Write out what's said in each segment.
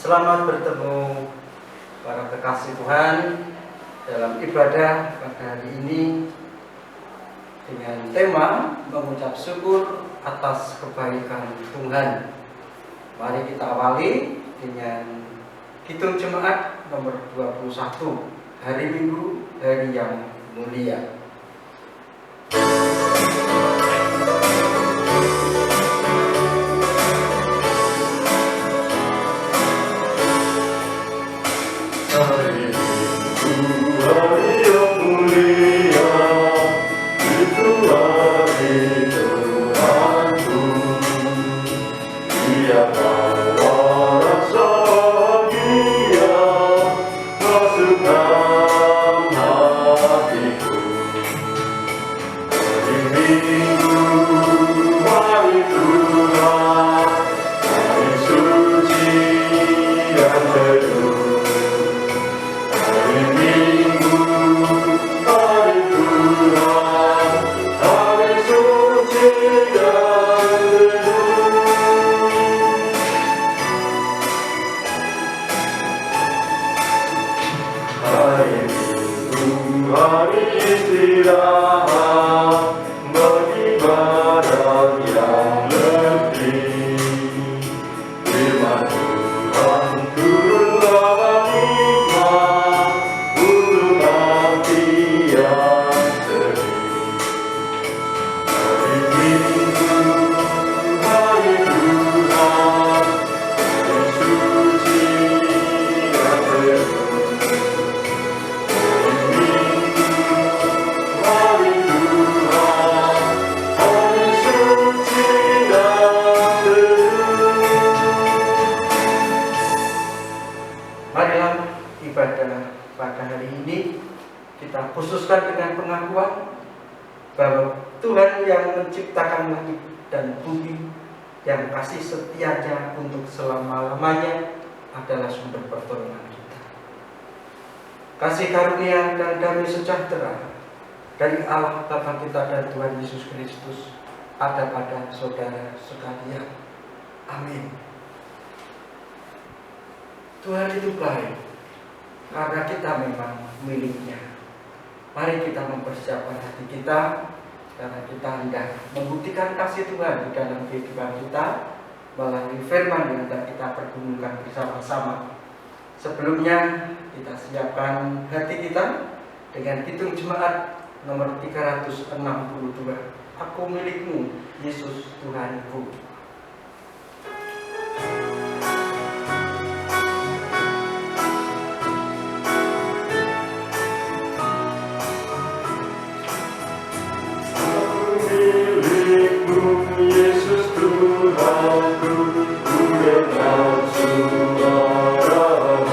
Selamat bertemu para kekasih Tuhan dalam ibadah pada hari ini dengan tema mengucap syukur atas kebaikan Tuhan. Mari kita awali dengan Kidung Jemaat nomor 21, Hari Minggu, Hari yang Mulia. Khususkan dengan pengakuan bahwa Tuhan yang menciptakan langit dan bumi, yang kasih setianya untuk selama-lamanya adalah sumber pertolongan kita. Kasih karunia dan damai sejahtera dari Allah Bapa kita dan Tuhan Yesus Kristus ada pada saudara sekalian. Amin. Tuhan itu baik karena kita memang miliknya. Mari kita mempersiapkan hati kita karena kita hendak membuktikan kasih Tuhan di dalam kehidupan kita melalui firman yang hendak kita pergumulkan bersama-sama. Sebelumnya kita siapkan hati kita dengan Kidung Jemaat nomor 362. Aku milikmu, Yesus Tuhanku. Yesus Tuhanku, ku dengar suaramu,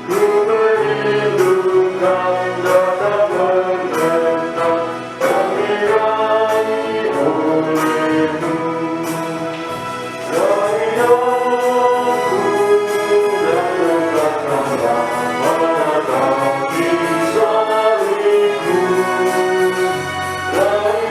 ku merindukan datang menentang, kami raih olehmu. Dari aku dan letakkanlah menatap di salibmu. Dari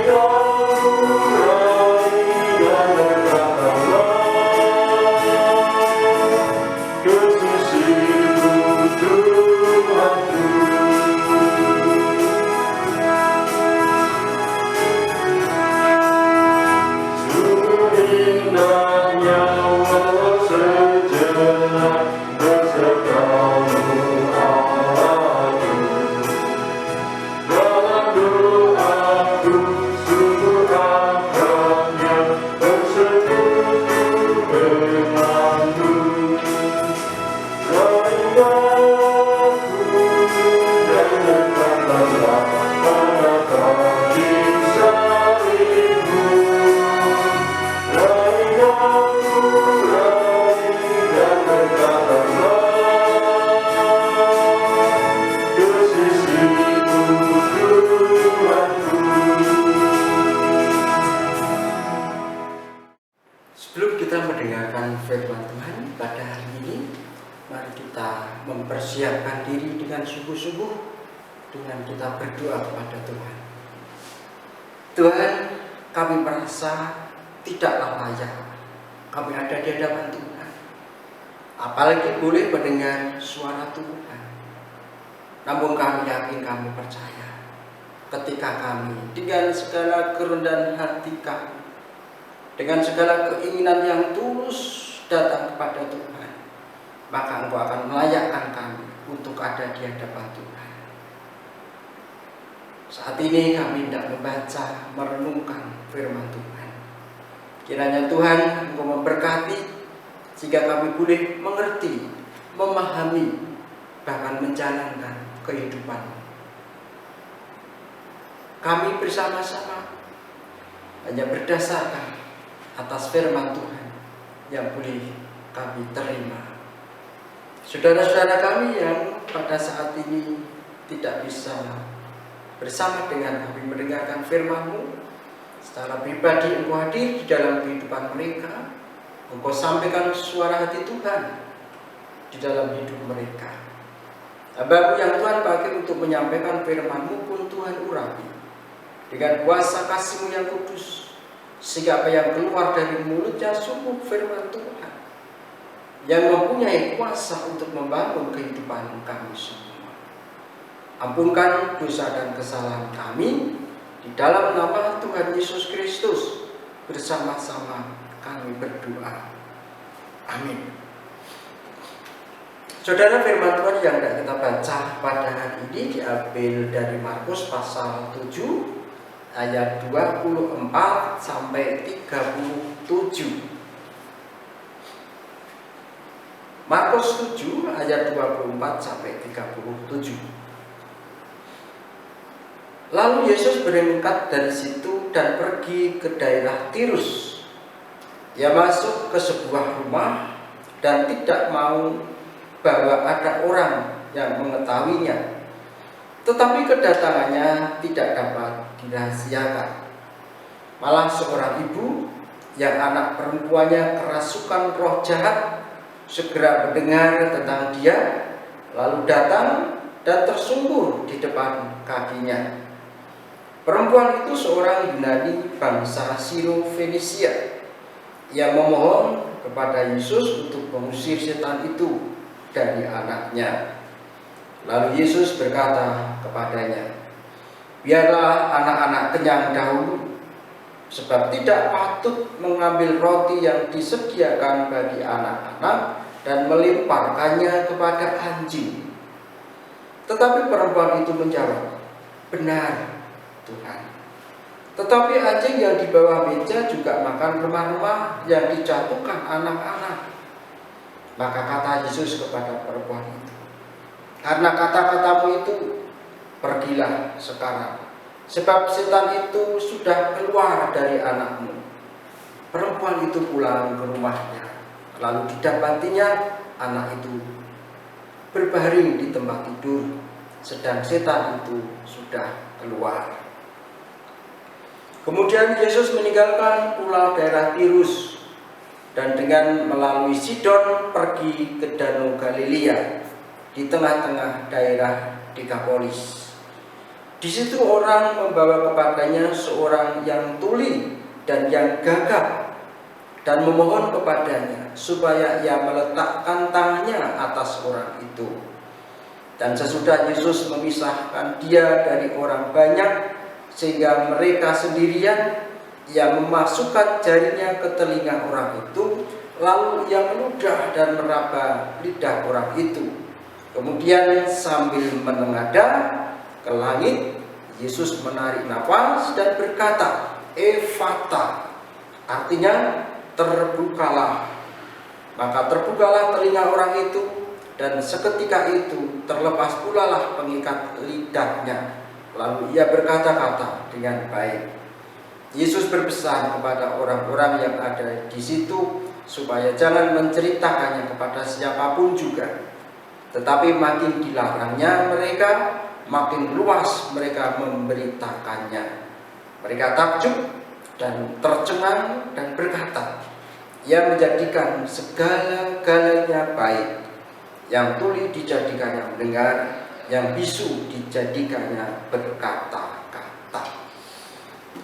mempersiapkan diri dengan sungguh-sungguh dengan kita berdoa kepada Tuhan. Tuhan, kami merasa tidaklah layak kami ada di hadapan Tuhan. apalagi boleh mendengar suara Tuhan. Namun kami yakin, kami percaya, ketika kami dengan segala kerendahan hati kami, dengan segala keinginan yang tulus datang kepada Tuhan, maka Engkau akan melayakkan kami untuk ada di hadapan Tuhan. Saat ini kami hendak membaca, merenungkan firman Tuhan. Kiranya Tuhan Engkau memberkati, sehingga kami boleh mengerti, memahami, bahkan menjalankan kehidupan kami bersama-sama hanya berdasarkan atas firman Tuhan yang boleh kami terima. Saudara-saudara kami yang pada saat ini tidak bisa bersama dengan kami mendengarkan firman-Mu, secara pribadi Engkau hadir di dalam kehidupan mereka. Engkau sampaikan suara hati Tuhan di dalam hidup mereka. Hamba-Mu yang Tuhan pakai untuk menyampaikan firman-Mu pun Tuhan urapi dengan kuasa kasih-Mu yang kudus, sehingga apa yang keluar dari mulutnya sungguh firman Tuhan yang mempunyai kuasa untuk membangun kehidupan kami semua. Ampunkan dosa dan kesalahan kami, di dalam nama Tuhan Yesus Kristus bersama-sama kami berdoa. Amin. Saudara, firman Tuhan yang kita baca pada hari ini diambil dari Markus pasal 7 ayat 24 sampai 37. Markus 7 ayat 24 sampai 37. Lalu Yesus berangkat dari situ dan pergi ke daerah Tirus. Ia masuk ke sebuah rumah dan tidak mau bahwa ada orang yang mengetahuinya, tetapi kedatangannya tidak dapat dirahasiakan. Malah seorang ibu yang anak perempuannya kerasukan roh jahat segera mendengar tentang dia, lalu datang dan tersungkur di depan kakinya. Perempuan itu seorang Yunani bangsa Siro-Fenisia. Ia memohon kepada Yesus untuk mengusir setan itu dari anaknya. Lalu Yesus berkata kepadanya, biarlah anak-anak kenyang dahulu, sebab tidak patut mengambil roti yang disediakan bagi anak-anak dan melemparkannya kepada anjing. Tetapi perempuan itu menjawab, benar Tuhan. Tetapi anjing yang di bawah meja juga makan remah-remah yang dijatuhkan anak-anak. Maka kata Yesus kepada perempuan itu, karena kata-katamu itu, pergilah sekarang, sebab setan itu sudah keluar dari anakmu. Perempuan itu pulang ke rumahnya, lalu didapatinya anak itu berbaring di tempat tidur, sedang setan itu sudah keluar. Kemudian Yesus meninggalkan pulau daerah Tirus dan dengan melalui Sidon pergi ke Danau Galilea di tengah-tengah daerah Dekapolis. Di situ orang membawa kepadanya seorang yang tuli dan yang gagap dan memohon kepadanya supaya ia meletakkan tangannya atas orang itu. Dan sesudah Yesus memisahkan dia dari orang banyak sehingga mereka sendirian, ia memasukkan jarinya ke telinga orang itu, lalu ia meludah dan meraba lidah orang itu. Kemudian sambil menengadah ke langit, Yesus menarik nafas dan berkata, Ephata, artinya terbukalah. Maka terbukalah telinga orang itu, dan seketika itu terlepas pula lah pengikat lidahnya. Lalu ia berkata-kata dengan baik. Yesus berpesan kepada orang-orang yang ada di situ supaya jangan menceritakannya kepada siapapun juga. Tetapi makin dilarangnya mereka, makin luas mereka memberitakannya. Mereka takjub dan tercengang dan berkata, ia menjadikan segala-galanya baik. Yang tuli dijadikannya mendengar, yang bisu dijadikannya berkata-kata.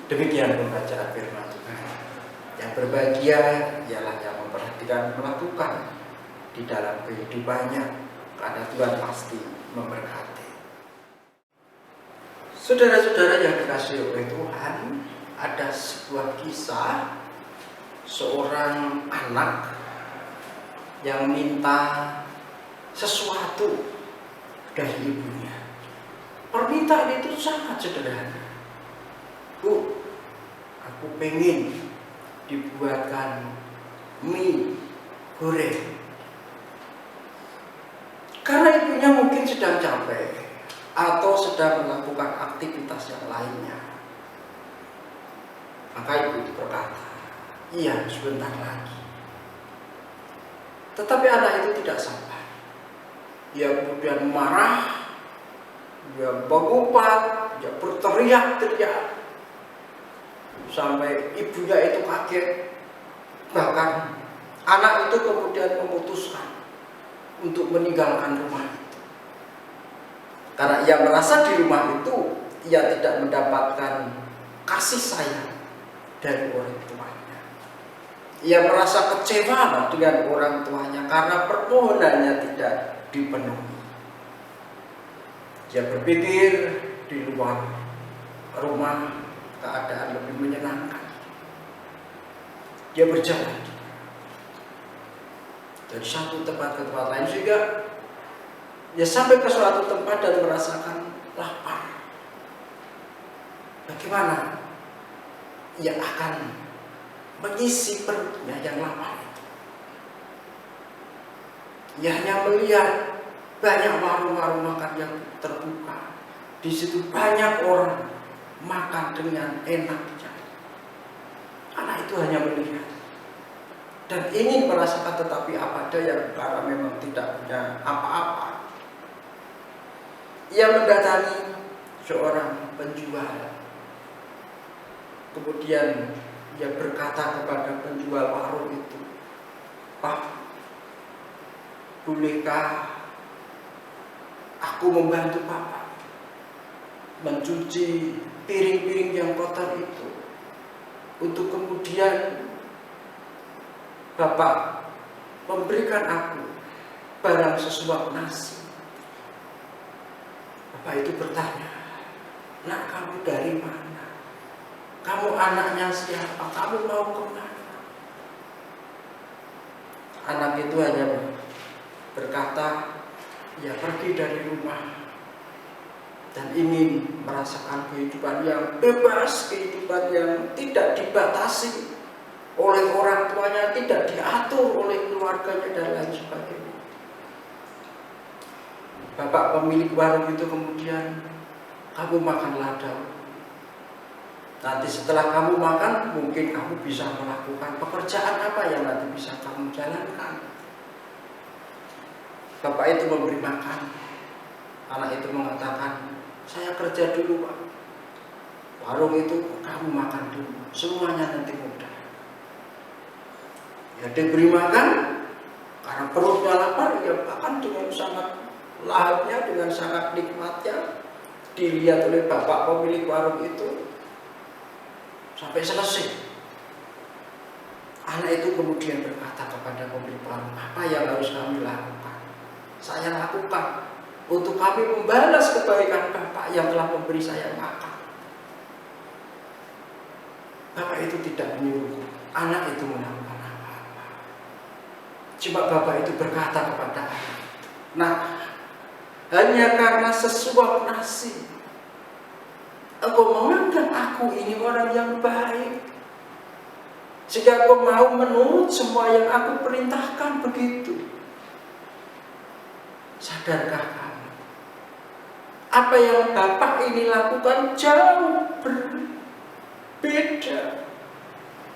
Demikian pembacaan firman Tuhan. Yang berbahagia ialah yang memperhatikan, melakukan, di dalam kehidupannya, karena Tuhan pasti memberkati. Saudara-saudara yang dikasihi oleh Tuhan, ada sebuah kisah seorang anak yang minta sesuatu dari ibunya. Permintaan itu sangat sederhana. Bu, aku pengen dibuatkan mie goreng. Karena ibunya mungkin sedang capek atau sedang melakukan aktivitas yang lainnya. Maka ibu itu berkata, iya, sebentar lagi. Tetapi anak itu tidak sabar. Dia kemudian marah, dia mengumpat, dia berteriak-teriak, sampai ibunya itu kaget. Bahkan anak itu kemudian memutuskan untuk meninggalkan rumah itu. Karena ia merasa di rumah itu ia tidak mendapatkan kasih sayang dari orang tuanya. Ia merasa kecewa dengan orang tuanya karena permohonannya tidak dipenuhi. Dia berpikir di luar rumah keadaan lebih menyenangkan. Dia berjalan dari satu tempat ke tempat lain, sehingga dia sampai ke suatu tempat dan merasakan lapar. Bagaimana ia akan mengisi perutnya yang lapar itu? Ia hanya melihat banyak warung-warung makan yang terbuka. Di situ banyak orang makan dengan enaknya. Anak itu hanya melihat dan ingin merasakan, tetapi apa daya karena memang tidak punya apa-apa. Ia mendatangi seorang penjual. Kemudian ia berkata kepada penjual warung itu, Pak, bolehkah aku membantu Bapak mencuci piring-piring yang kotor itu, untuk kemudian Bapak memberikan aku barang sesuap nasi. Bapak itu bertanya, nak, kamu dari mana? Kamu anaknya siapa? Kamu mau kemana? Anak itu hanya berkata, ia pergi dari rumah dan ingin merasakan kehidupan yang bebas, kehidupan yang tidak dibatasi oleh orang tuanya, tidak diatur oleh keluarganya dan lain sebagainya. Bapak pemilik warung itu kemudian, kamu makanlah dahulu. Nanti setelah kamu makan, mungkin kamu bisa melakukan pekerjaan apa yang nanti bisa kamu jalankan. Bapak itu memberi makan. Anak itu mengatakan, saya kerja dulu, Pak. Warung itu kamu makan dulu, semuanya nanti mudah. Ya, diberi makan, karena perutnya lapar, ya makan dengan sangat lahapnya, dengan sangat nikmatnya. Dilihat oleh bapak pemilik warung itu sampai selesai. Anak itu kemudian berkata kepada pemilik warung, apa yang harus kami lakukan? Saya lakukan untuk kami membalas kebaikan Bapak yang telah memberi saya makan. Bapak itu tidak menyuruh anak itu melakukan apa-apa. Cuma Bapak itu berkata kepada anak, nah, hanya karena sesuap nasi engkau menganggap aku ini orang yang baik, sehingga engkau mau menurut semua yang aku perintahkan begitu. Sadarkah kamu, apa yang Bapak ini lakukan jauh berbeda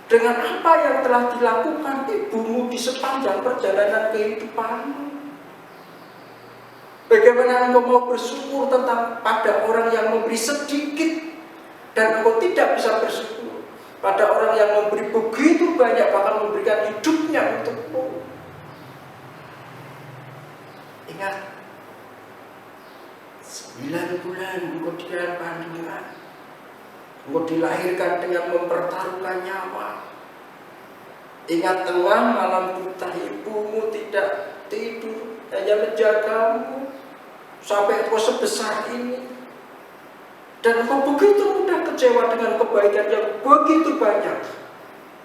dengan apa yang telah dilakukan ibumu di sepanjang perjalanan kehidupanmu? Bagaimana engkau mau bersyukur tentang pada orang yang memberi sedikit, dan engkau tidak bisa bersyukur pada orang yang memberi begitu banyak, bahkan memberikan hidupnya untukmu? Ingat, 9 bulan engkau di dalam kandungan, engkau dilahirkan dengan mempertaruhkan nyawa. Ingat, tengah malam buta ibumu tidak tidur, hanya menjagamu sampai engkau sebesar ini. Dan engkau begitu mudah kecewa dengan kebaikan yang begitu banyak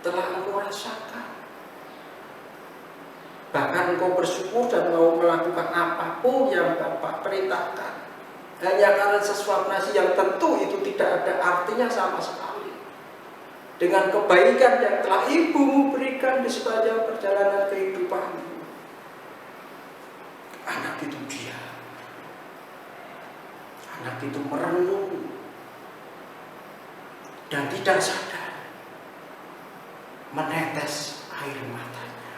telah engkau rasakan. Bahkan engkau bersyukur dan mau melakukan apapun yang Bapa perintahkan, hanya karena sesuatu yang tentu itu tidak ada artinya sama sekali dengan kebaikan yang telah Ibumu berikan di sepanjang perjalanan kehidupanmu. Anak itu diam, anak itu merenung dan tidak sadar menetes air matanya.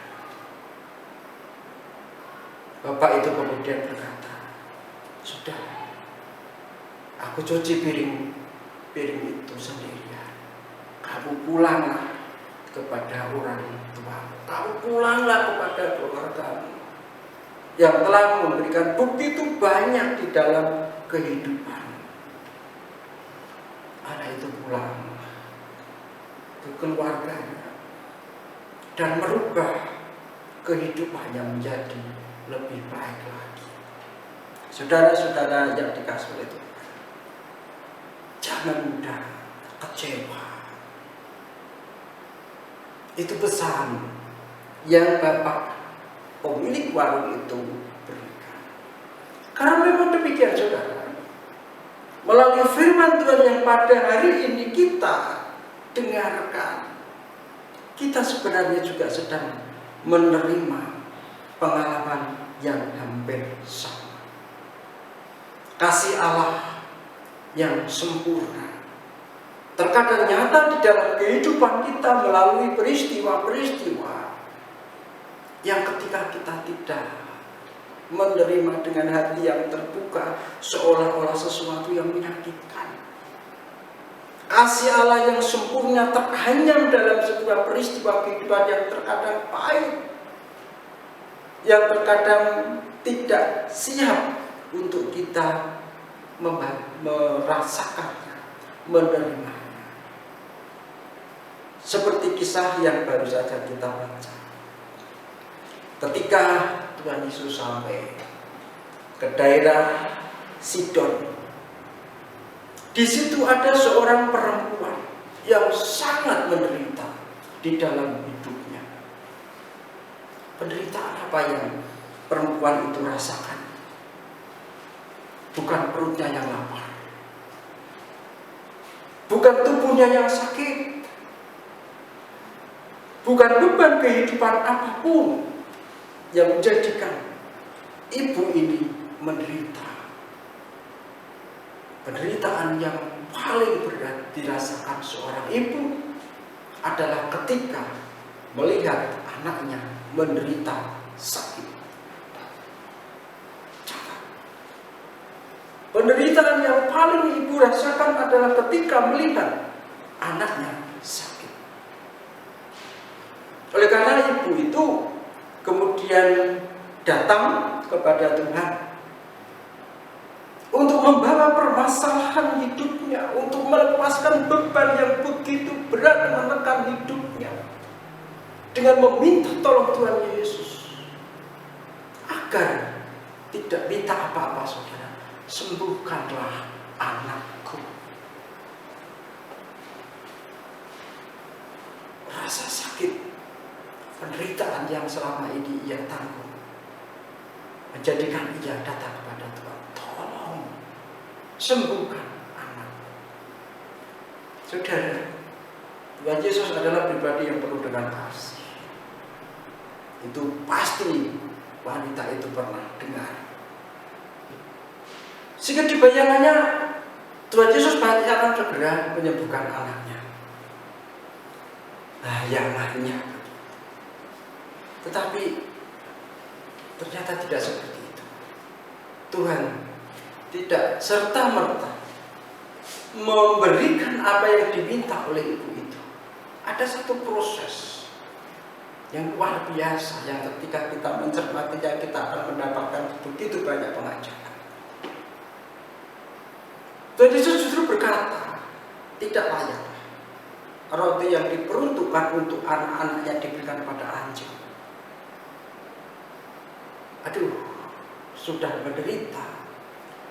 Bapak itu kemudian berkata, sudah, aku cuci piring itu sendirian. Kamu pulanglah kepada orang tua. Kamu pulanglah kepada keluargamu yang telah memberikan begitu banyak di dalam kehidupan. Anak itu pulang ke keluarganya dan merubah kehidupannya menjadi lebih baik lagi. Saudara-saudara yang dikasih oleh Tuhan, jangan mudah kecewa. Itu pesan yang Bapak pemilik warung itu berikan. Karena memang demikian, saudara. Melalui firman Tuhan yang pada hari ini kita dengarkan, kita sebenarnya juga sedang menerima pengalaman yang hampir sama. Kasih Allah yang sempurna terkadang nyata di dalam kehidupan kita melalui peristiwa-peristiwa yang ketika kita tidak menerima dengan hati yang terbuka, seolah-olah sesuatu yang menyakitkan. Kasih Allah yang sempurna terhanyam dalam sebuah peristiwa kehidupan yang terkadang pahit, yang terkadang tidak siap untuk kita merasakannya, menerimanya. Seperti kisah yang baru saja kita baca. Ketika Tuhan Yesus sampai ke daerah Sidon, di situ ada seorang perempuan yang sangat menderita di dalam hidupnya. Penderitaan apa yang perempuan itu rasakan? Bukan perutnya yang lapar, bukan tubuhnya yang sakit, bukan beban kehidupan apapun yang menjadikan ibu ini menderita. Penderitaan yang paling berat dirasakan seorang ibu adalah ketika melihat anaknya menderita sakit. Penderitaan yang paling ibu rasakan adalah ketika melihat anaknya sakit. Oleh karena ibu itu kemudian datang kepada Tuhan untuk membawa permasalahan hidupnya, untuk melepaskan beban yang begitu berat menekan hidupnya, dengan meminta tolong Tuhan Yesus agar tidak minta apa-apa, saudara, sembuhkanlah anakku. Rasa sakit, penderitaan yang selama ini ia tanggung menjadikan ia datang kepada Tuhan, tolong sembuhkan anakku. Saudara, Tuhan Yesus adalah pribadi yang penuh dengan kasih. Itu pasti wanita itu pernah dengar. Sehingga di bayangannya Tuhan Yesus pasti akan segera menyembuhkan anaknya. Nah, yang lainnya. Tetapi ternyata tidak seperti itu. Tuhan tidak serta-merta memberikan apa yang diminta oleh ibu itu. Ada satu proses yang luar biasa yang ketika kita mencermatinya kita akan mendapatkan begitu banyak pengajaran. Tuhan Yesus justru berkata, tidak layak roti yang diperuntukkan untuk anak-anak yang diberikan kepada anjing. sudah menderita,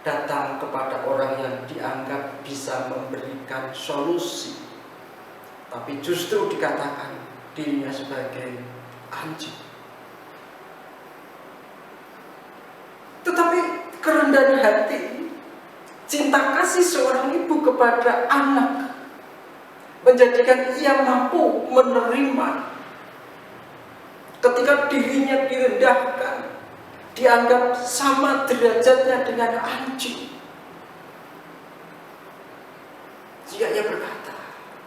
datang kepada orang yang dianggap bisa memberikan solusi, tapi justru dikatakan dirinya sebagai anjing. Tetapi kerendahan hati, cinta kasih seorang ibu kepada anak menjadikan ia mampu menerima ketika dirinya direndahkan, dianggap sama derajatnya dengan anjing. Jika ia berkata,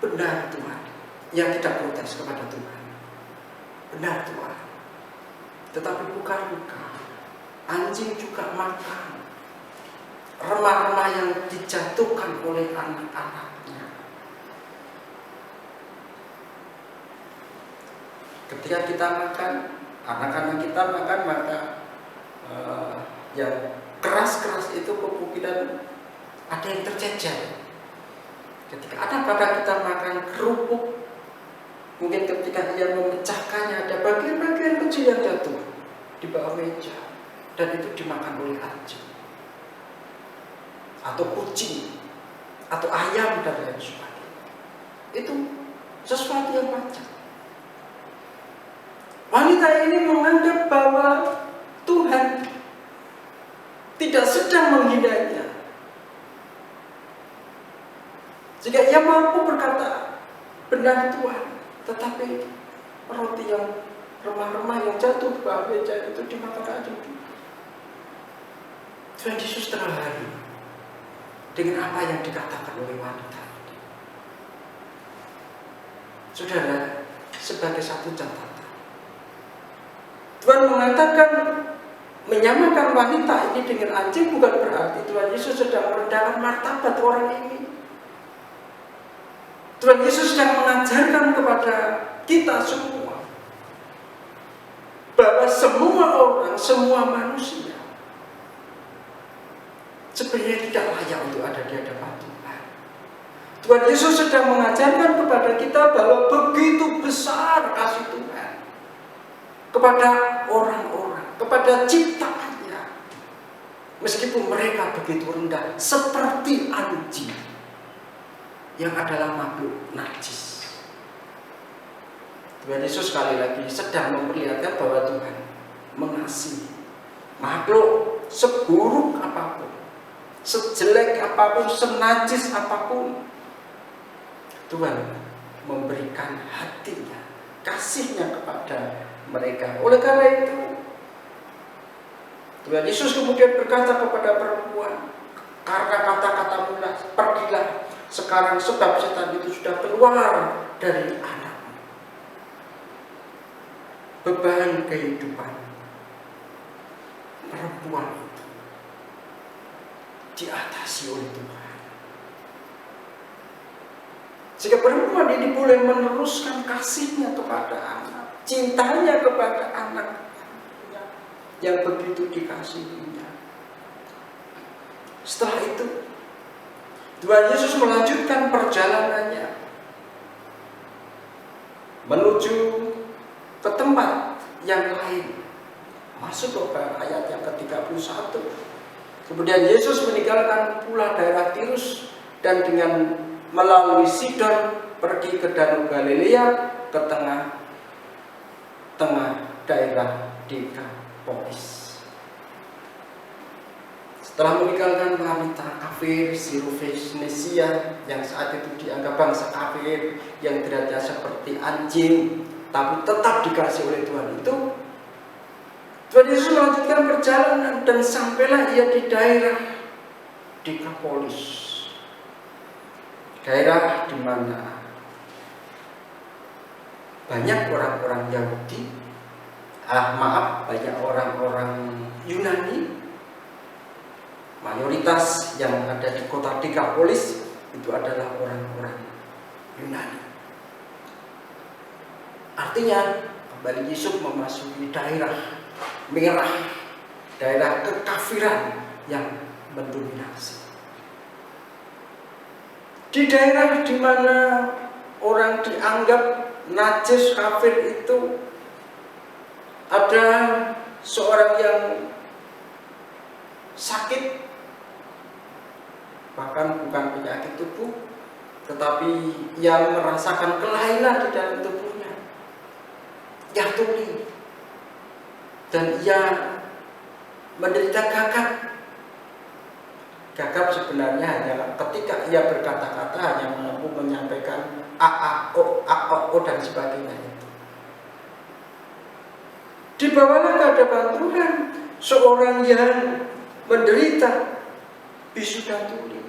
benar Tuhan, ia tidak protes kepada Tuhan. Benar Tuhan, tetapi bukankah anjing juga makan remah-remah yang dijatuhkan oleh anak-anaknya? Ketika kita makan, anak-anak kita makan, maka yang keras-keras itu kemungkinan ada yang tercecer. Ketika ada pada kita makan kerupuk, mungkin ketika ia memecahkannya ada bagian-bagian kecil yang jatuh di bawah meja, dan itu dimakan oleh anjing atau kucing atau ayam dan lain sebagainya. Itu sesuatu yang wajar. Wanita ini menganggap bahwa Tuhan tidak sedang menghinanya. Jika ia mampu berkata, benar Tuhan, tetapi roti yang remah-remah yang jatuh ke bawah meja itu dimakan anjing. Tuhan Yesus terharu dengan apa yang dikatakan oleh wanita ini. Saudara, sebagai satu catatan, Tuhan mengatakan menyamakan wanita ini dengan anjing bukan berarti Tuhan Yesus sedang merendahkan martabat orang ini. Tuhan Yesus sedang mengajarkan kepada kita semua bahwa semua orang, semua manusia sebenarnya tidak layak untuk ada di hadapan Tuhan. Tuhan Yesus sedang mengajarkan kepada kita bahwa begitu besar kasih Tuhan kepada orang-orang, kepada ciptaannya, meskipun mereka begitu rendah seperti anjing yang adalah makhluk najis. Tuhan Yesus sekali lagi sedang memperlihatkan bahwa Tuhan mengasihi makhluk seburuk apapun, sejelek apapun, senajis apapun. Tuhan memberikan hatinya, kasihnya kepada mereka. Oleh karena itu, Tuhan Yesus kemudian berkata kepada perempuan, karena kata-katamu pergilah sekarang, sebab setan itu sudah keluar dari anakmu. Beban kehidupan perempuan itu diatasi oleh Tuhan. Jika perempuan ini boleh meneruskan kasihnya kepada anak, cintanya kepada anak yang begitu dikasihinya. Setelah itu, Tuhan Yesus melanjutkan perjalanannya menuju ke tempat yang lain. Masuk ke ayat yang ke-31. Kemudian Yesus meninggalkan pula daerah Tirus dan dengan melalui Sidon pergi ke Danau Galilea, ke tengah daerah Dekapolis. Setelah meninggalkan wanita kafir Sirofenesia yang saat itu dianggap bangsa kafir yang derajatnya seperti anjing, tapi tetap dikasih oleh Tuhan itu, Tuhan Yesus melanjutkan perjalanan dan sampailah ia di daerah Dekapolis, daerah di mana banyak orang-orang Yahudi, banyak orang-orang Yunani. Mayoritas yang ada di kota Dekapolis itu adalah orang-orang Yunani. Artinya, kembali Yesus memasuki daerah merah, daerah kekafiran yang mendominasi. Di daerah di mana orang dianggap najis kafir itu ada seorang yang sakit, bahkan bukan penyakit tubuh, tetapi yang merasakan kelainan di dalam tubuhnya, yang tuli, dan ia menderita gagap. Gagap sebenarnya hanya ketika ia berkata-kata hanya mampu menyampaikan a o dan sebagainya itu. Dibawalah ke hadapan Tuhan seorang yang menderita bisu dan tuli.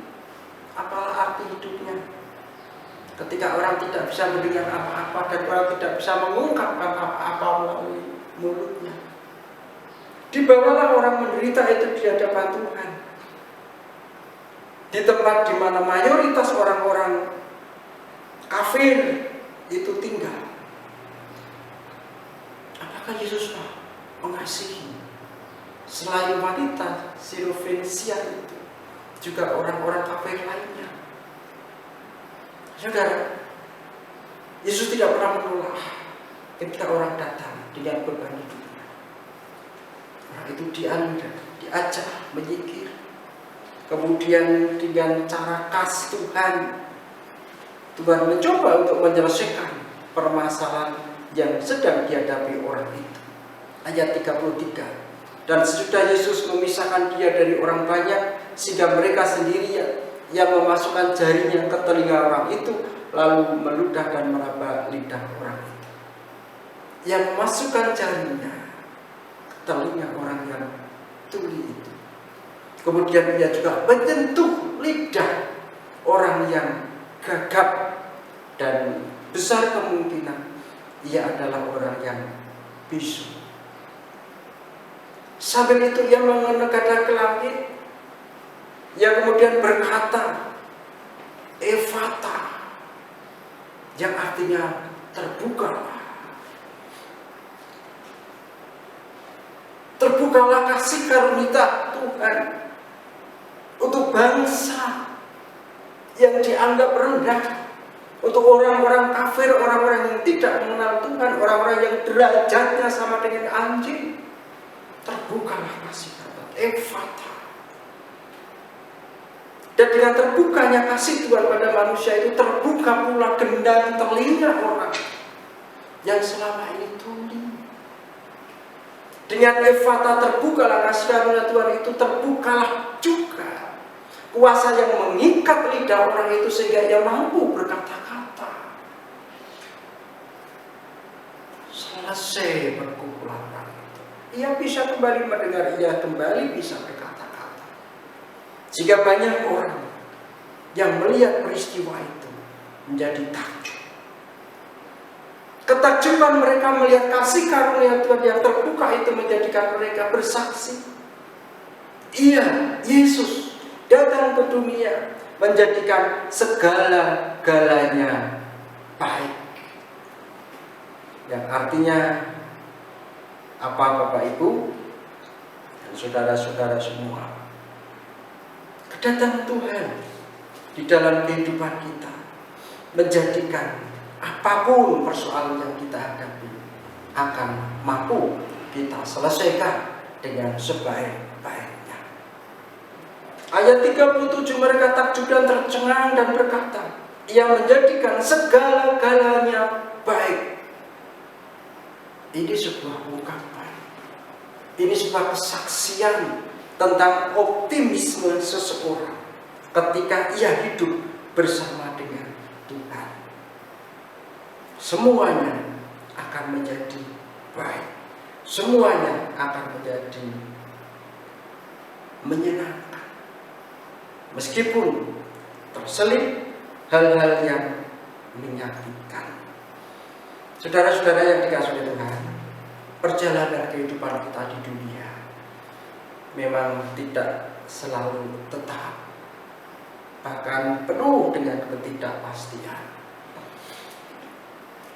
Apalah arti hidupnya ketika orang tidak bisa mendengar apa-apa dan orang tidak bisa mengungkapkan apa-apa melalui mulutnya. Dibawalah orang menderita itu di hadapan Tuhan, di tempat di mana mayoritas orang-orang kafir itu tinggal. Apakah Yesus mengasihi selain wanita Sirofenisia itu juga orang-orang kafir lainnya? Saudara, Yesus tidak pernah menolak ketika orang datang dengan beban hidupnya. Orang itu diajak menyingkir. Kemudian dengan cara khas Tuhan mencoba untuk menyelesaikan permasalahan yang sedang dihadapi orang itu. Ayat 33. Dan sesudah Yesus memisahkan dia dari orang banyak, sehingga mereka sendiri yang memasukkan jarinya ke telinga orang itu, lalu meludah dan meraba lidah orang itu. Yang memasukkan jarinya ke telinga orang yang tuli itu. Kemudian ia juga menyentuh lidah orang yang gagap, dan besar kemungkinan ia adalah orang yang bisu. Sambil itu ia menengadah ke langit. Ia kemudian berkata, Efata, yang artinya terbukalah. Terbukalah kasih karunia Tuhan untuk bangsa yang dianggap rendah, untuk orang-orang kafir, orang-orang yang tidak mengenal Tuhan, orang-orang yang derajatnya sama dengan anjing. Terbukalah kasih karunia, Efata. Dan dengan terbukanya kasih Tuhan pada manusia itu, terbuka pula gendang telinga orang yang selama ini tuli. Dengan Efata terbukalah kasih karunia Tuhan itu, terbukalah juga kuasa yang mengikat lidah orang itu sehingga ia mampu berkata-kata. Selesai perkumpulan itu, ia bisa kembali mendengar, ia kembali bisa berkata-kata. Jika banyak orang yang melihat peristiwa itu menjadi takjub. Ketakjuban mereka melihat kasih karunia Tuhan yang terbuka itu menjadikan mereka bersaksi. Iya, Yesus datang ke dunia menjadikan segala-galanya baik. Yang artinya apa, Bapak Ibu dan saudara-saudara semua? Kedatangan Tuhan di dalam kehidupan kita menjadikan apapun persoalan yang kita hadapi akan mampu kita selesaikan dengan sebaik-baiknya. Ayat 37, mereka takjub dan tercengang dan berkata, ia menjadikan segala-galanya baik. Ini sebuah ungkapan, ini sebuah kesaksian tentang optimisme seseorang ketika ia hidup bersama dengan Tuhan. Semuanya akan menjadi baik, semuanya akan menjadi menyenangkan, meskipun terselip hal-hal yang menyakitkan. Saudara-saudara yang dikasihi oleh Tuhan, perjalanan kehidupan kita di dunia memang tidak selalu tetap, bahkan penuh dengan ketidakpastian.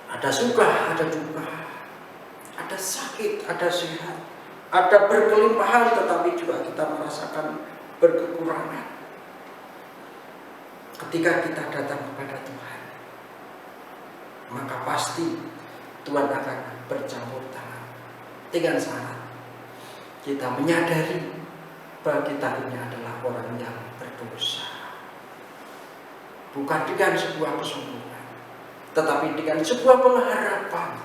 Ada suka, ada duka, ada sakit, ada sehat, ada berkelimpahan, tetapi juga kita merasakan berkekurangan. Ketika kita datang kepada Tuhan, maka pasti Tuhan akan bercampur tangan dengan syarat kita menyadari bahwa kita ini adalah orang yang berdosa. Bukan dengan sebuah kesombongan, tetapi dengan sebuah pengharapan.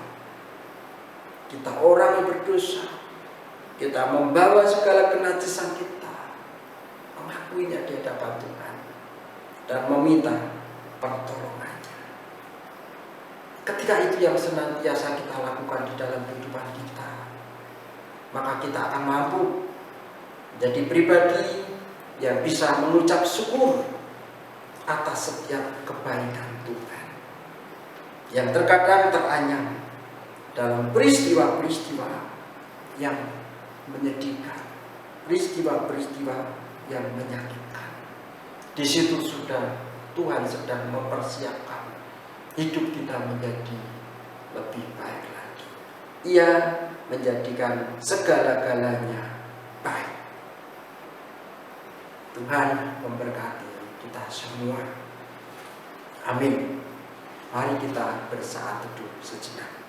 Kita orang yang berdosa, kita membawa segala kenajisan kita, mengakuinya di hadapan Tuhan dan meminta pertolongannya. Ketika itu yang senantiasa kita lakukan di dalam kehidupan kita, maka kita akan mampu menjadi pribadi yang bisa mengucap syukur atas setiap kebaikan Tuhan, yang terkadang teranyam dalam peristiwa-peristiwa yang menyedihkan, peristiwa-peristiwa yang menyakitkan. Di situ sudah Tuhan sedang mempersiapkan hidup kita menjadi lebih baik lagi. Ia menjadikan segala-galanya baik. Tuhan memberkati kita semua. Amin. Mari kita bersaat teduh sejenak.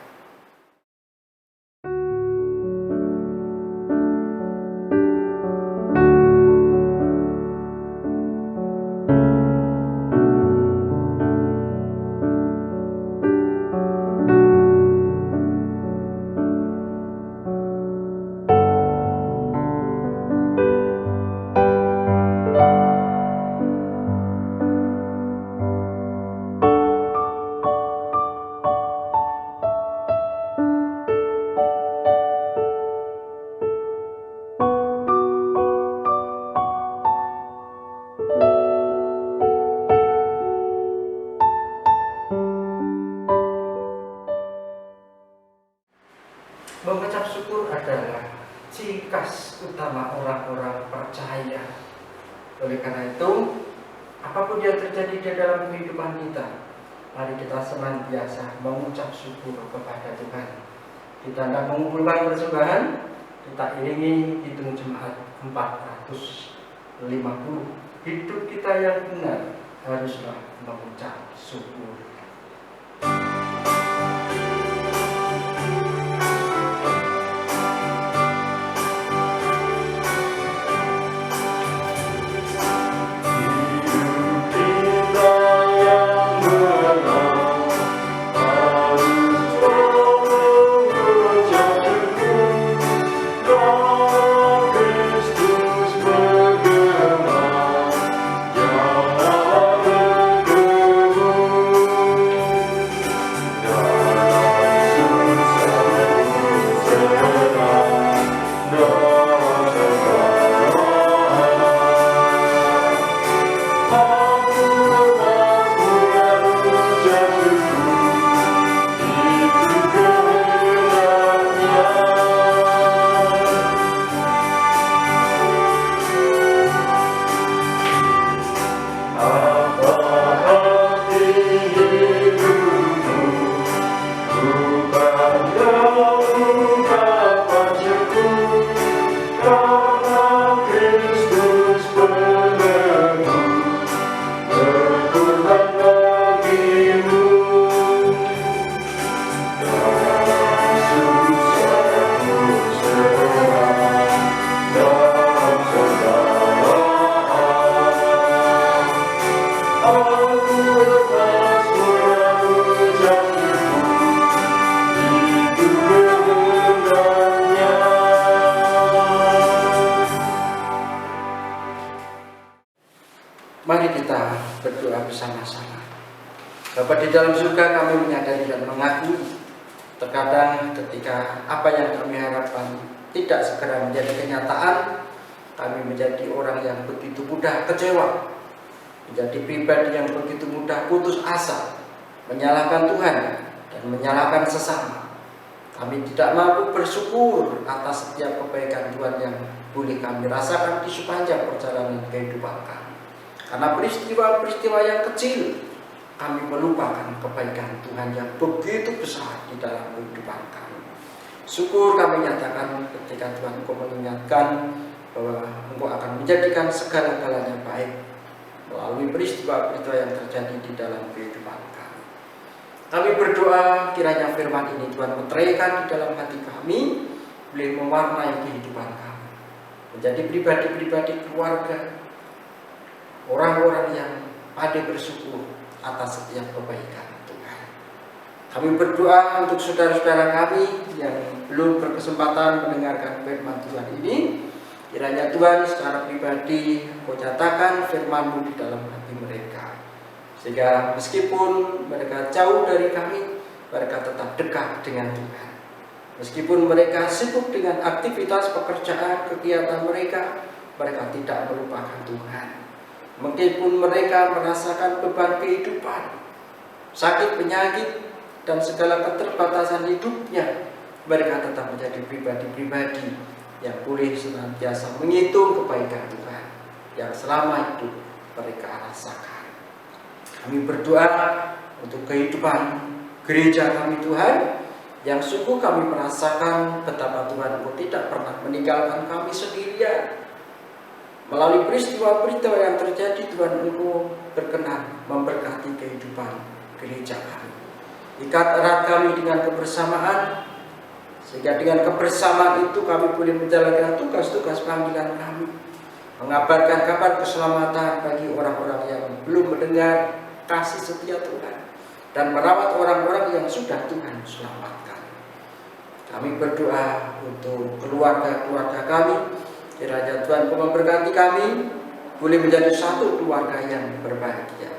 Mengucap syukur adalah ciri khas utama orang-orang percaya. Oleh karena itu, apapun yang terjadi di dalam kehidupan kita, mari kita senantiasa mengucap syukur kepada Tuhan. Kita hendak mengumpulkan persembahan, kita iringi hitung jemaat 450. Hidup kita yang benar haruslah mengucap syukur. Mari kita berdoa bersama-sama. Bapa di dalam surga, kami menyadari dan mengakui terkadang ketika apa yang kami harapkan tidak segera menjadi kenyataan, kami menjadi orang yang begitu mudah kecewa, menjadi pribadi yang begitu mudah putus asa, menyalahkan Tuhan dan menyalahkan sesama. Kami tidak mampu bersyukur atas setiap kebaikan Tuhan yang boleh kami rasakan di sepanjang perjalanan kehidupan kami. Karena peristiwa-peristiwa yang kecil, kami melupakan kebaikan Tuhan yang begitu besar di dalam kehidupan kami. Syukur kami nyatakan ketika Tuhan Engkau mengingatkan bahwa Engkau akan menjadikan segala-galanya baik melalui peristiwa-peristiwa yang terjadi di dalam kehidupan kami. Kami berdoa kiranya firman ini Tuhan meteraikan di dalam hati kami, boleh mewarnai kehidupan kami. menjadi pribadi-pribadi keluarga, orang-orang yang pandai bersyukur atas setiap kebaikan Tuhan. Kami berdoa untuk saudara-saudara kami yang belum berkesempatan mendengarkan firman Tuhan ini. Kiranya Tuhan secara pribadi Kau nyatakan firman-Mu di dalam hati mereka, sehingga meskipun mereka jauh dari kami, mereka tetap dekat dengan Tuhan. Meskipun mereka sibuk dengan aktivitas pekerjaan, kegiatan mereka, mereka tidak melupakan Tuhan. Meskipun mereka merasakan beban kehidupan, sakit, penyakit, dan segala keterbatasan hidupnya, mereka tetap menjadi pribadi-pribadi yang boleh senantiasa menghitung kebaikan Tuhan yang selama hidup mereka rasakan. Kami berdoa untuk kehidupan gereja kami Tuhan, yang sungguh kami merasakan betapa Tuhan Engkau tidak pernah meninggalkan kami sendirian. Melalui peristiwa-peristiwa yang terjadi, Tuhan Engkau berkenan memberkati kehidupan gereja kami. Ikat erat kami dengan kebersamaan, sehingga dengan kebersamaan itu kami boleh menjalankan tugas-tugas panggilan kami, mengabarkan kabar keselamatan bagi orang-orang yang belum mendengar kasih setia Tuhan, dan merawat orang-orang yang sudah Tuhan selamatkan. Kami berdoa untuk keluarga-keluarga kami. Kiranya Tuhan memberkati kami, boleh menjadi satu keluarga yang berbahagia.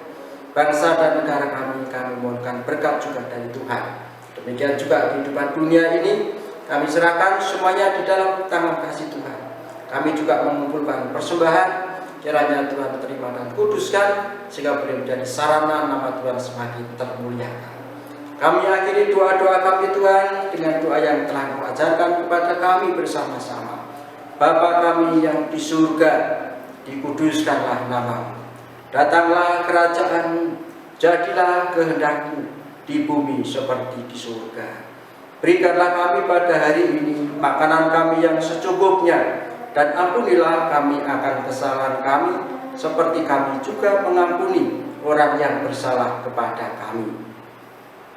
Bangsa dan negara kami mohonkan berkat juga dari Tuhan. Demikian juga kehidupan dunia ini, kami serahkan semuanya di dalam tangan kasih Tuhan. Kami juga mengumpulkan persembahan, kiranya Tuhan terima dan kuduskan, sehingga boleh menjadi sarana nama Tuhan semakin termuliakan. Kami akhiri doa-doa kami Tuhan dengan doa yang telah Kau ajarkan kepada kami bersama-sama. Bapa kami yang di surga, dikuduskanlah nama-Mu. Datanglah kerajaan, jadilah kehendak-Mu di bumi seperti di surga. Berikanlah kami pada hari ini makanan kami yang secukupnya, dan ampunilah kami akan kesalahan kami, seperti kami juga mengampuni orang yang bersalah kepada kami.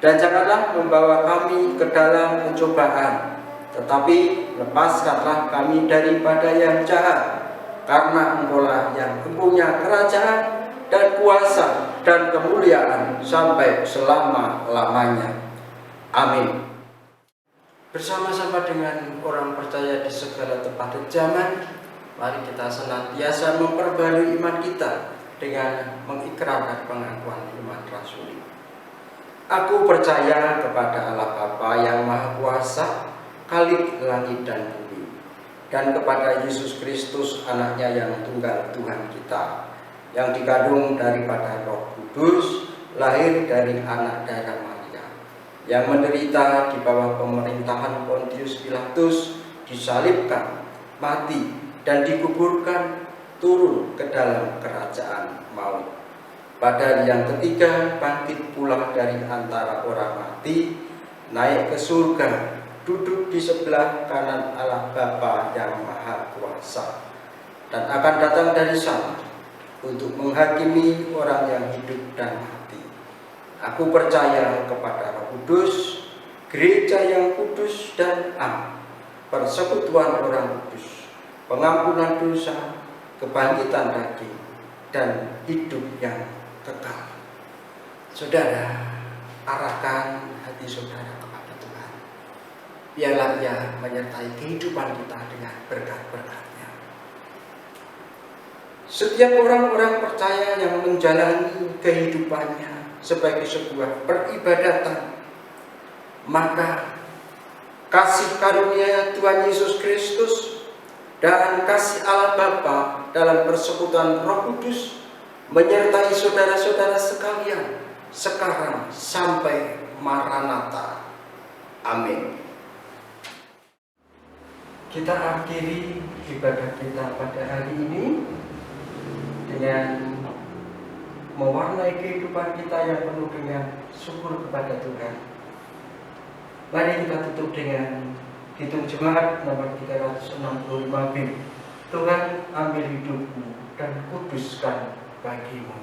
Dan janganlah membawa kami ke dalam pencobaan, tetapi lepaskanlah kami daripada yang jahat, karena Engkau-lah yang mempunyai kerajaan dan kuasa dan kemuliaan sampai selama-lamanya. Amin. Bersama-sama dengan orang percaya di segala tempat dan zaman, mari kita senantiasa memperbarui iman kita dengan mengikrarkan pengakuan iman rasuli. Aku percaya kepada Allah Bapa yang Maha Kuasa, Khalik langit dan bumi, dan kepada Yesus Kristus, Anaknya yang tunggal Tuhan kita, yang dikandung daripada Roh Kudus, lahir dari anak darah Maria, yang menderita di bawah pemerintahan Pontius Pilatus, disalibkan, mati, dan dikuburkan, turun ke dalam kerajaan maut. Pada hari yang ketiga bangkit pula dari antara orang mati, naik ke surga, duduk di sebelah kanan Allah Bapa yang Maha Kuasa, dan akan datang dari sana untuk menghakimi orang yang hidup dan mati. Aku percaya kepada Roh Kudus, gereja yang kudus dan am, persekutuan orang kudus, pengampunan dosa, kebangkitan daging, dan hidup yang kekal. Saudara, arahkan hati saudara kepada Tuhan. Biarlah Ia menyertai kehidupan kita dengan berkat-berkat-Nya. Setiap orang-orang percaya yang menjalani kehidupannya sebagai sebuah peribadatan, maka kasih karunia Tuhan Yesus Kristus dan kasih Allah Bapa dalam persekutuan Roh Kudus menyertai saudara-saudara sekalian sekarang sampai Maranatha. Amin. Kita akhiri ibadah kita pada hari ini dengan mewarnai kehidupan kita yang penuh dengan syukur kepada Tuhan. Mari kita tutup dengan hitung jemaat nomor 365b. Tuhan, ambil hidupku dan kuduskan bagimu.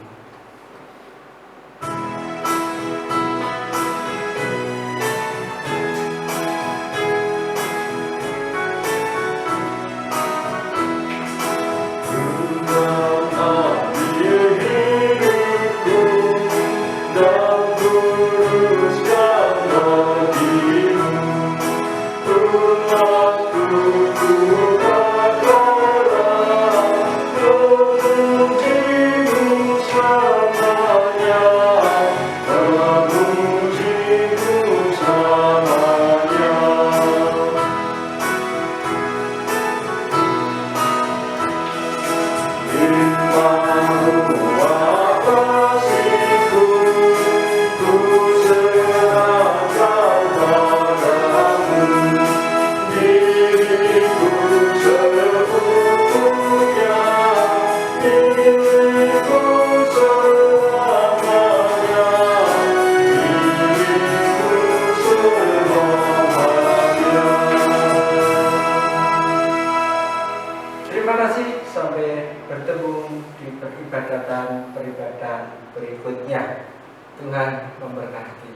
Terima kasih, sampai bertemu di peribadatan berikutnya. Tuhan memberkati.